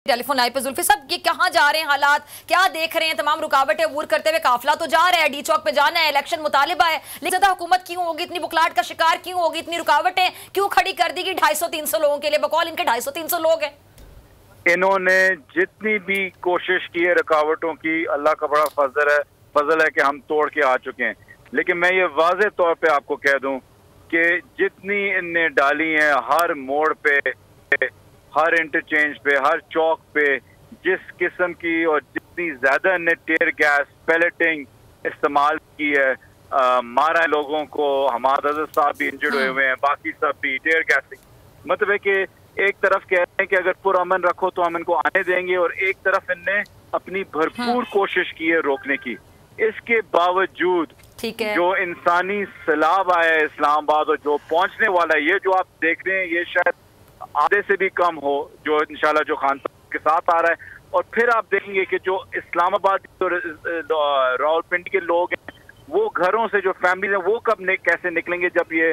Telephone line पे जुल्फी साहब, ये कहाँ जा रहे हैं हालात, क्या देख रहे हैं? तमाम रुकावटें अबूर करते हुए काफिला तो जा रहा है, डी चौक पे जाना है, इलेक्शन मुतालिबा है, लेकिन ज्यादा हुकूमत क्यों होगी, इतनी बुखलाहट का शिकार क्यों होगी, इतनी रुकावटें क्यों खड़ी कर दी कि 250-300 लोगों के लिए? बकौल इनके 250-300 लोग हैं। इन्होंने जितनी भी कोशिश की है रुकावटों की, अल्लाह का बड़ा फजल है कि हम तोड़ के आ चुके हैं। लेकिन मैं ये वाज़ेह तौर पे आपको कह दूं कि जितनी इनने डाली हैं, हर मोड़ पे, हर इंटरचेंज पे, हर चौक पे, जिस किस्म की और जितनी ज्यादा इनने टेयर गैस पैलेटिंग इस्तेमाल की है, मारा है लोगों को। हमारा साहब भी इंजर्ड हुए हुए हैं, बाकी सब भी टेयर गैसिंग। मतलब है कि एक तरफ कह रहे हैं कि अगर पुरअमन रखो तो हम इनको आने देंगे, और एक तरफ इनने अपनी भरपूर कोशिश की है रोकने की। इसके बावजूद जो इंसानी सैलाब आया है इस्लामाबाद और जो पहुंचने वाला है, ये जो आप देख रहे हैं, ये शायद आधे से भी कम हो जो इंशाल्लाह जो खान साहब के साथ आ रहा है। और फिर आप देखेंगे कि जो इस्लामाबाद रावलपिंडी के लोग हैं, वो घरों से, जो फैमिली है, वो कब कैसे निकलेंगे जब ये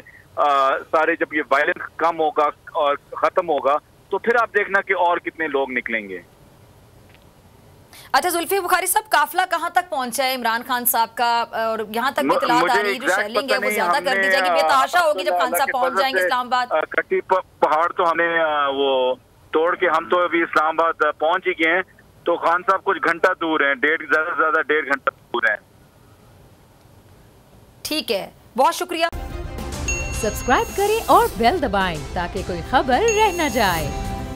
जब ये वायलेंस कम होगा और खत्म होगा, तो फिर आप देखना कि और कितने लोग निकलेंगे। अच्छा जुल्फी बुखारी साहब, काफिला कहाँ तक पहुंचा है इमरान खान साहब का? और यहाँ तक इत्तलात आ रही है जो शेलिंग है वो ज्यादा कर दी जाएगी, बेतहाशा होगी जब खान साहब पहुंच जाएंगे इस्लामाबाद। कटी पहाड़ तो हमें वो तोड़ के हम तो अभी इस्लामाबाद पहुंच ही गए हैं, तो खान साहब कुछ घंटा दूर हैं, ज्यादा से ज्यादा 1.5 घंटा दूर हैं। ठीक है, बहुत शुक्रिया। सब्सक्राइब करें और बेल दबाएं ताकि कोई खबर रह न जाए।